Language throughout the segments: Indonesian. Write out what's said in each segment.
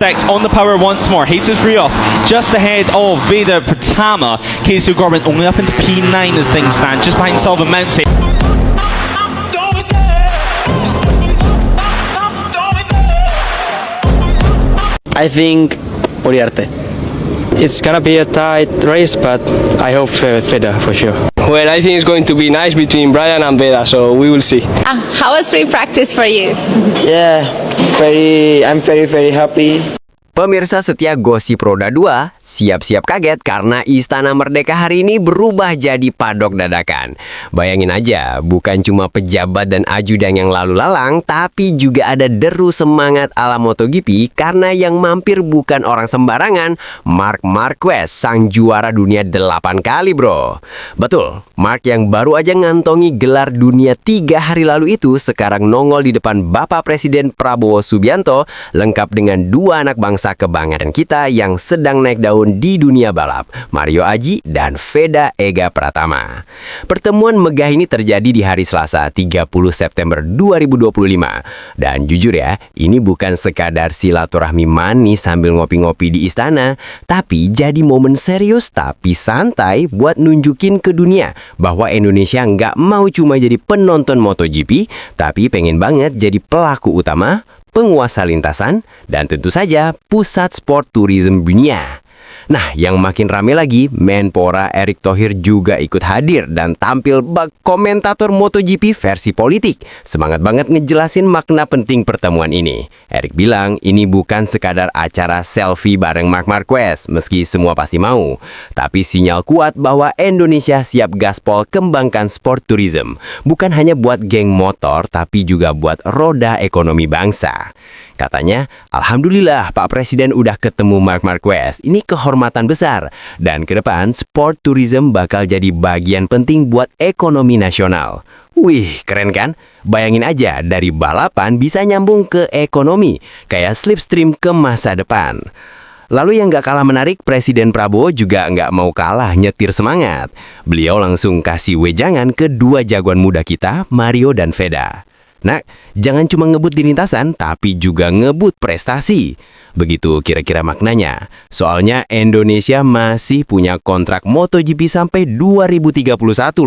On the power once more, Jesus Rioff just ahead of Veda Pratama. Casey O'Gorman only up into P9 as things stand, just behind Sullivan Mountsie. I think Uriarte. It's gonna be a tight race, but I hope Feda for sure. Well, I think it's going to be nice between Brian and Veda, so we will see. How was free practice for you? Yeah, I'm very happy. Pemirsa setia Gosip Roda 2, siap-siap kaget karena Istana Merdeka hari ini berubah jadi padok dadakan. Bayangin aja, bukan cuma pejabat dan ajudan yang lalu lalang, tapi juga ada deru semangat ala MotoGP karena yang mampir bukan orang sembarangan, Marc Marquez, sang juara dunia 8 kali bro. Betul, Marc yang baru aja ngantongi gelar dunia 3 hari lalu itu sekarang nongol di depan Bapak Presiden Prabowo Subianto, lengkap dengan 2 anak bangsa kebanggaan kita yang sedang naik daun di dunia balap, Mario Aji dan Veda Ega Pratama. Pertemuan megah ini terjadi di hari Selasa 30 September 2025. Dan jujur ya, ini bukan sekadar silaturahmi manis sambil ngopi-ngopi di istana, tapi jadi momen serius tapi santai buat nunjukin ke dunia bahwa Indonesia nggak mau cuma jadi penonton MotoGP, tapi pengen banget jadi pelaku utama, penguasa lintasan, dan tentu saja pusat sport tourism dunia. Nah, yang makin rame lagi, Menpora Erick Thohir juga ikut hadir dan tampil bak komentator MotoGP versi politik. Semangat banget ngejelasin makna penting pertemuan ini. Erick bilang ini bukan sekadar acara selfie bareng Marc Marquez, meski semua pasti mau. Tapi sinyal kuat bahwa Indonesia siap gaspol kembangkan sport tourism. Bukan hanya buat geng motor, tapi juga buat roda ekonomi bangsa. Katanya, Alhamdulillah Pak Presiden udah ketemu Marc Marquez. Ini kehormatan besar. Dan ke depan, sport tourism bakal jadi bagian penting buat ekonomi nasional. Wih, keren kan? Bayangin aja, dari balapan bisa nyambung ke ekonomi. Kayak slipstream ke masa depan. Lalu yang gak kalah menarik, Presiden Prabowo juga nggak mau kalah nyetir semangat. Beliau langsung kasih wejangan ke 2 jagoan muda kita, Mario dan Veda. Nah, jangan cuma ngebut di lintasan, tapi juga ngebut prestasi. Begitu kira-kira maknanya. Soalnya Indonesia masih punya kontrak MotoGP sampai 2031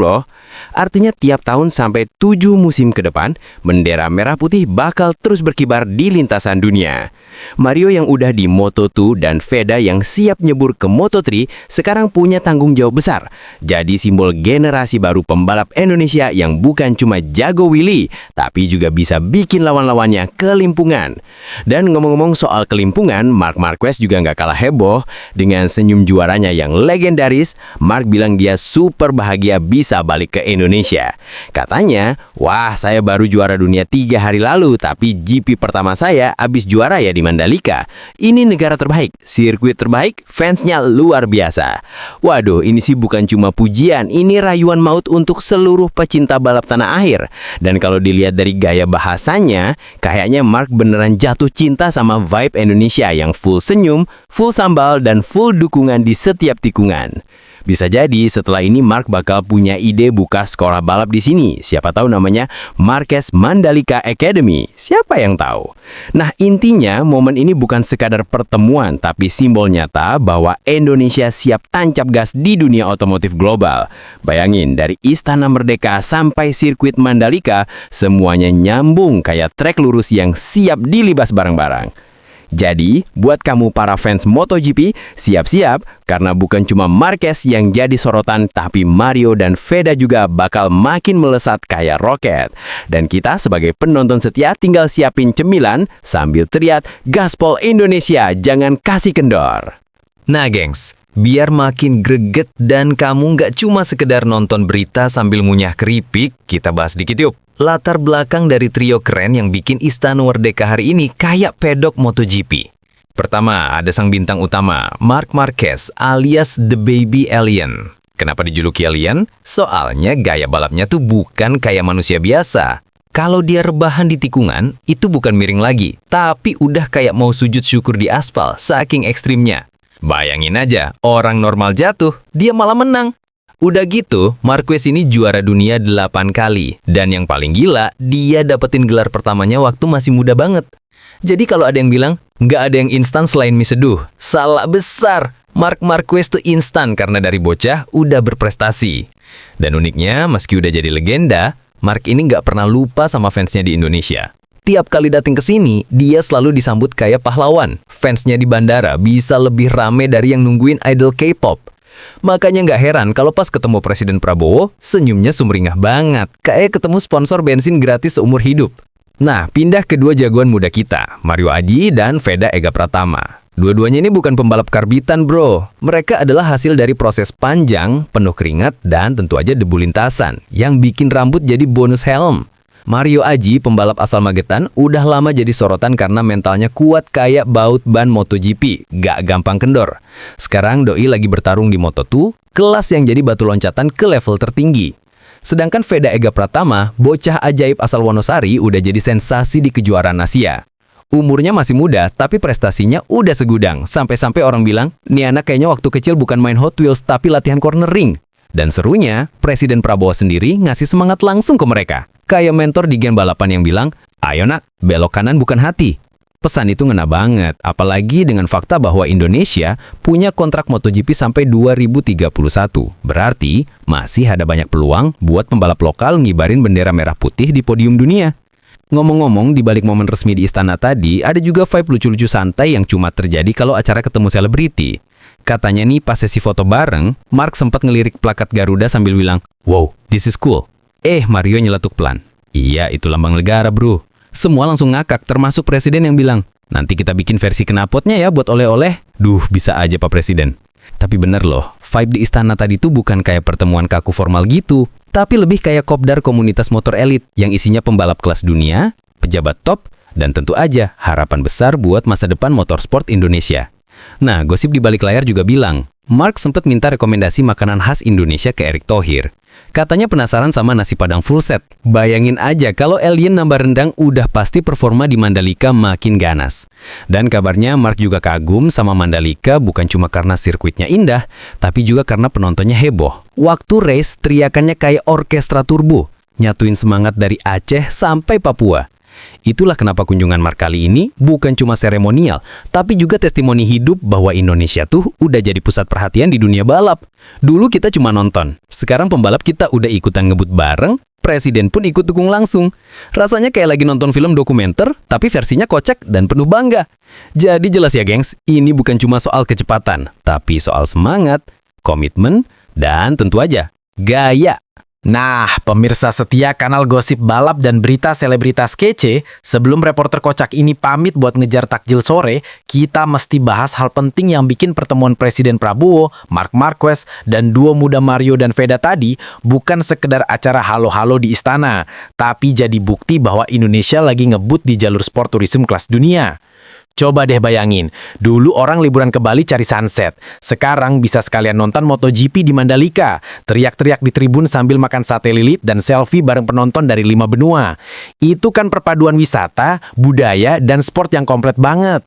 loh. Artinya tiap tahun sampai 7 musim ke depan, bendera merah putih bakal terus berkibar di lintasan dunia. Mario yang udah di Moto2 dan Veda yang siap nyebur ke Moto3 sekarang punya tanggung jawab besar. Jadi simbol generasi baru pembalap Indonesia yang bukan cuma jago Willy, tapi juga bisa bikin lawan-lawannya kelimpungan. Dan ngomong-ngomong soal kelimpungan, Marc Marquez juga nggak kalah heboh. Dengan senyum juaranya yang legendaris, Marc bilang dia super bahagia bisa balik ke Indonesia. Katanya, wah saya baru juara dunia 3 hari lalu, tapi GP pertama saya abis juara ya di Mandalika. Ini negara terbaik, sirkuit terbaik, fansnya luar biasa. Waduh, ini sih bukan cuma pujian, ini rayuan maut untuk seluruh pecinta balap tanah air. Dan kalau dilihat dari gaya bahasanya, kayaknya Marc beneran jatuh cinta sama vibe Indonesia yang full senyum, full sambal, dan full dukungan di setiap tikungan. Bisa jadi setelah ini Marc bakal punya ide buka sekolah balap di sini. Siapa tahu namanya Marquez Mandalika Academy. Siapa yang tahu? Nah, intinya momen ini bukan sekadar pertemuan, tapi simbol nyata bahwa Indonesia siap tancap gas di dunia otomotif global. Bayangin, dari Istana Merdeka sampai sirkuit Mandalika, semuanya nyambung kayak trek lurus yang siap dilibas bareng-bareng. Jadi, buat kamu para fans MotoGP, siap-siap karena bukan cuma Marquez yang jadi sorotan, tapi Mario dan Veda juga bakal makin melesat kayak roket. Dan kita sebagai penonton setia tinggal siapin cemilan sambil teriak, Gaspol Indonesia, jangan kasih kendor. Nah gengs, biar makin greget dan kamu nggak cuma sekedar nonton berita sambil ngunyah keripik, kita bahas dikit yuk. Latar belakang dari trio keren yang bikin Istana Merdeka hari ini kayak pedok MotoGP. Pertama, ada sang bintang utama, Marc Marquez alias The Baby Alien. Kenapa dijuluki alien? Soalnya gaya balapnya tuh bukan kayak manusia biasa. Kalau dia rebahan di tikungan, itu bukan miring lagi, tapi udah kayak mau sujud syukur di aspal, saking ekstrimnya. Bayangin aja, orang normal jatuh, dia malah menang. Udah gitu, Marquez ini juara dunia 8 kali. Dan yang paling gila, dia dapetin gelar pertamanya waktu masih muda banget. Jadi kalau ada yang bilang, nggak ada yang instan selain mie seduh, salah besar. Marc Marquez tuh instan karena dari bocah udah berprestasi. Dan uniknya, meski udah jadi legenda, Marc ini nggak pernah lupa sama fansnya di Indonesia. Tiap kali datang ke sini, dia selalu disambut kayak pahlawan. Fansnya di bandara bisa lebih rame dari yang nungguin idol K-pop. Makanya nggak heran kalau pas ketemu Presiden Prabowo, senyumnya sumringah banget, kayak ketemu sponsor bensin gratis seumur hidup. Nah, pindah ke dua jagoan muda kita, Mario Adji dan Veda Ega Pratama. Dua-duanya ini bukan pembalap karbitan, bro. Mereka adalah hasil dari proses panjang, penuh keringat, dan tentu aja debu lintasan, yang bikin rambut jadi bonus helm. Mario Adji, pembalap asal Magetan, udah lama jadi sorotan karena mentalnya kuat kayak baut ban MotoGP, gak gampang kendor. Sekarang Doi lagi bertarung di Moto2, kelas yang jadi batu loncatan ke level tertinggi. Sedangkan Veda Ega Pratama, bocah ajaib asal Wonosari, udah jadi sensasi di kejuaraan Asia. Umurnya masih muda, tapi prestasinya udah segudang. Sampai-sampai orang bilang, nih anak kayaknya waktu kecil bukan main Hot Wheels, tapi latihan cornering. Dan serunya, Presiden Prabowo sendiri ngasih semangat langsung ke mereka. Kayak mentor di gen balapan yang bilang, ayo nak, belok kanan bukan hati. Pesan itu ngena banget, apalagi dengan fakta bahwa Indonesia punya kontrak MotoGP sampai 2031. Berarti, masih ada banyak peluang buat pembalap lokal ngibarin bendera merah putih di podium dunia. Ngomong-ngomong, di balik momen resmi di istana tadi, ada juga vibe lucu-lucu santai yang cuma terjadi kalau acara ketemu selebriti. Katanya nih pas sesi foto bareng, Marc sempat ngelirik plakat Garuda sambil bilang, "Wow, this is cool." Mario nyeletuk pelan. "Iya, itu lambang negara, bro." Semua langsung ngakak, termasuk presiden yang bilang, "Nanti kita bikin versi knalpotnya ya buat oleh-oleh." Duh, bisa aja Pak Presiden. Tapi bener loh, vibe di istana tadi tuh bukan kayak pertemuan kaku formal gitu, tapi lebih kayak kopdar komunitas motor elit yang isinya pembalap kelas dunia, pejabat top, dan tentu aja harapan besar buat masa depan motorsport Indonesia. Nah, gosip di balik layar juga bilang, Marc sempat minta rekomendasi makanan khas Indonesia ke Erick Thohir. Katanya penasaran sama nasi padang full set. Bayangin aja kalau alien nambah rendang udah pasti performa di Mandalika makin ganas. Dan kabarnya Marc juga kagum sama Mandalika bukan cuma karena sirkuitnya indah, tapi juga karena penontonnya heboh. Waktu race teriakannya kayak orkestra turbo, nyatuin semangat dari Aceh sampai Papua. Itulah kenapa kunjungan Marc kali ini bukan cuma seremonial, tapi juga testimoni hidup bahwa Indonesia tuh udah jadi pusat perhatian di dunia balap. Dulu kita cuma nonton, sekarang pembalap kita udah ikutan ngebut bareng, presiden pun ikut dukung langsung. Rasanya kayak lagi nonton film dokumenter, tapi versinya kocak dan penuh bangga. Jadi jelas ya gengs, ini bukan cuma soal kecepatan, tapi soal semangat, komitmen, dan tentu aja, gaya. Nah, pemirsa setia kanal Gosip Balap dan berita selebritas kece, sebelum reporter kocak ini pamit buat ngejar takjil sore, kita mesti bahas hal penting yang bikin pertemuan Presiden Prabowo, Marc Marquez, dan duo muda Mario dan Veda tadi bukan sekedar acara halo-halo di istana, tapi jadi bukti bahwa Indonesia lagi ngebut di jalur sport tourism kelas dunia. Coba deh bayangin, dulu orang liburan ke Bali cari sunset. Sekarang bisa sekalian nonton MotoGP di Mandalika, teriak-teriak di tribun sambil makan sate lilit dan selfie bareng penonton dari 5 benua. Itu kan perpaduan wisata, budaya, dan sport yang komplit banget.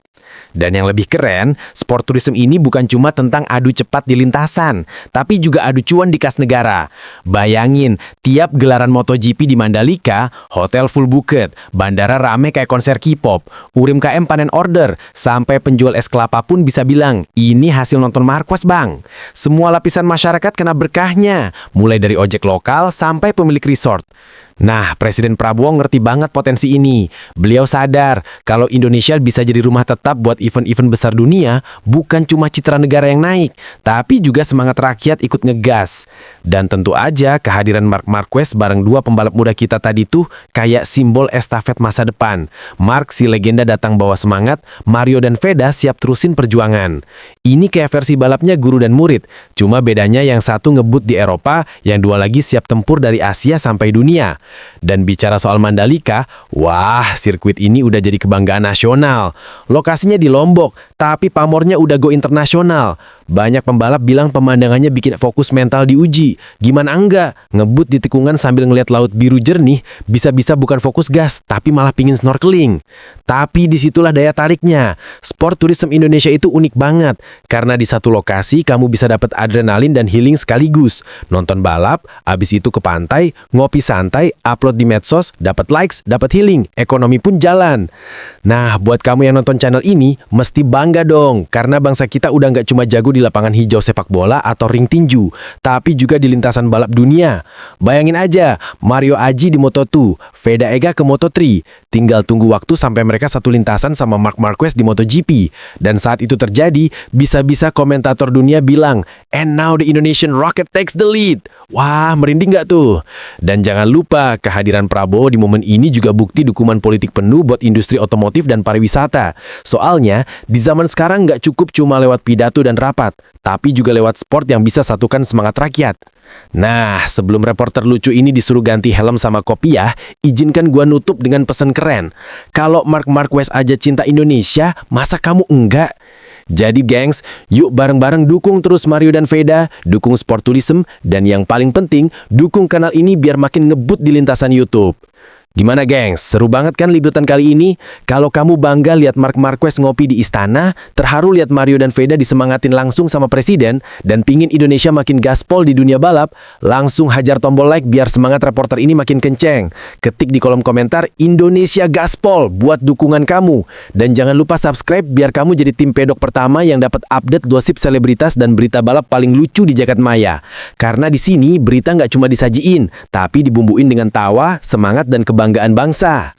Dan yang lebih keren, sport tourism ini bukan cuma tentang adu cepat di lintasan, tapi juga adu cuan di kas negara. Bayangin, tiap gelaran MotoGP di Mandalika, hotel full booked, bandara rame kayak konser K-pop, UMKM panen order, sampai penjual es kelapa pun bisa bilang, ini hasil nonton Marquez bang. Semua lapisan masyarakat kena berkahnya, mulai dari ojek lokal sampai pemilik resort. Nah, Presiden Prabowo ngerti banget potensi ini. Beliau sadar kalau Indonesia bisa jadi rumah tetap buat event-event besar dunia, bukan cuma citra negara yang naik, tapi juga semangat rakyat ikut ngegas. Dan tentu aja kehadiran Marc Marquez bareng dua pembalap muda kita tadi tuh kayak simbol estafet masa depan. Marc si legenda datang bawa semangat, Mario dan Veda siap terusin perjuangan. Ini kayak versi balapnya guru dan murid, cuma bedanya yang satu ngebut di Eropa, yang dua lagi siap tempur dari Asia sampai dunia. Dan bicara soal Mandalika, wah, sirkuit ini udah jadi kebanggaan nasional. Lokasinya di Lombok, tapi pamornya udah go internasional. Banyak pembalap bilang pemandangannya bikin fokus mental diuji. Gimana enggak? Ngebut di tikungan sambil ngeliat laut biru jernih, bisa-bisa bukan fokus gas, tapi malah pingin snorkeling. Tapi disitulah daya tariknya. Sport tourism Indonesia itu unik banget, karena di satu lokasi kamu bisa dapat adrenalin dan healing sekaligus. Nonton balap, abis itu ke pantai, ngopi santai, upload di medsos, dapat likes, dapat healing, ekonomi pun jalan. Nah, buat kamu yang nonton channel ini, mesti bangga dong, karena bangsa kita udah nggak cuma jago di lapangan hijau sepak bola atau ring tinju, tapi juga di lintasan balap dunia. Bayangin aja, Mario Aji di Moto2, Veda Ega ke Moto3, tinggal tunggu waktu sampai mereka satu lintasan sama Marc Marquez di MotoGP. Dan saat itu terjadi, bisa-bisa komentator dunia bilang, "And now the Indonesian rocket takes the lead." Wah, merinding nggak tuh? Dan jangan lupa, kehadiran Prabowo di momen ini juga bukti dukungan politik penuh buat industri otomotif dan pariwisata. Soalnya, di zaman sekarang nggak cukup cuma lewat pidato dan rapat, tapi juga lewat sport yang bisa satukan semangat rakyat. Nah, sebelum reporter lucu ini disuruh ganti helm sama kopiah, izinkan gua nutup dengan pesan keren. Kalau Marc Marquez aja cinta Indonesia, masa kamu enggak? Jadi gengs, yuk bareng-bareng dukung terus Mario dan Veda, dukung sport tourism, dan yang paling penting, dukung kanal ini biar makin ngebut di lintasan YouTube. Gimana gengs? Seru banget kan liputan kali ini? Kalau kamu bangga lihat Marc Marquez ngopi di istana, terharu lihat Mario dan Veda disemangatin langsung sama presiden, dan pingin Indonesia makin gaspol di dunia balap, langsung hajar tombol like biar semangat reporter ini makin kenceng. Ketik di kolom komentar Indonesia Gaspol buat dukungan kamu. Dan jangan lupa subscribe biar kamu jadi tim pedok pertama yang dapat update gosip selebritas dan berita balap paling lucu di jagat maya. Karena di sini berita nggak cuma disajiin, tapi dibumbuin dengan tawa, semangat, dan kebanggaan bangsa.